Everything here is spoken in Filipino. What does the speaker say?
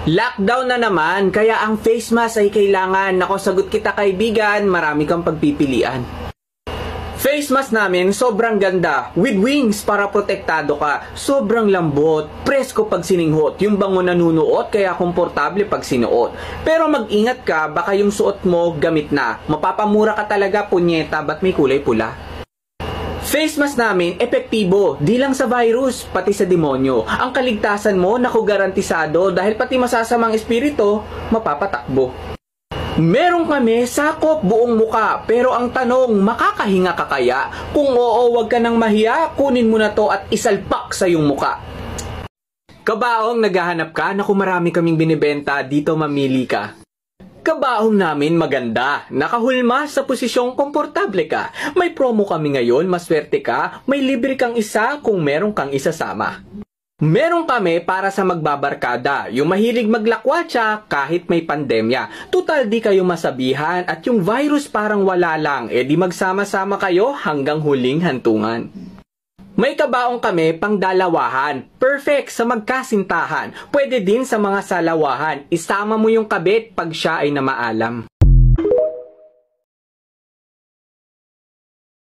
Lockdown na naman, kaya ang face mask ay kailangan. Nako, sagot kita kaibigan, marami kang pagpipilian. Face mask namin, sobrang ganda. With wings para protektado ka. Sobrang lambot, presko pag sininghot. Yung bango nanunuot, kaya komportable pag sinuot. Pero mag-ingat ka, baka yung suot mo gamit na. Mapapamura ka talaga, punyeta, ba't may kulay pula? Face mask namin, epektibo, di lang sa virus, pati sa demonyo. Ang kaligtasan mo, naku garantisado, dahil pati masasamang espiritu, mapapatakbo. Meron kami sakop buong muka, pero ang tanong, makakahinga ka kaya? Kung oo, wag ka nang mahiya, kunin mo na to at isalpak sa iyong muka. Kabaong naghahanap ka, naku marami kaming binibenta, dito mamili ka. Kabaong namin maganda, nakahulma sa posisyong komportable ka. May promo kami ngayon, maswerte ka, may libre kang isa kung meron kang isasama. Meron kami para sa magbabarkada, yung mahilig maglakwatsa kahit may pandemya. Tutal di kayo masabihan at yung virus parang wala lang, di magsama-sama kayo hanggang huling hantungan. May kabaong kami pang dalawahan, perfect sa magkasintahan, pwede din sa mga salawahan, isama mo yung kabit pag siya ay namaalam.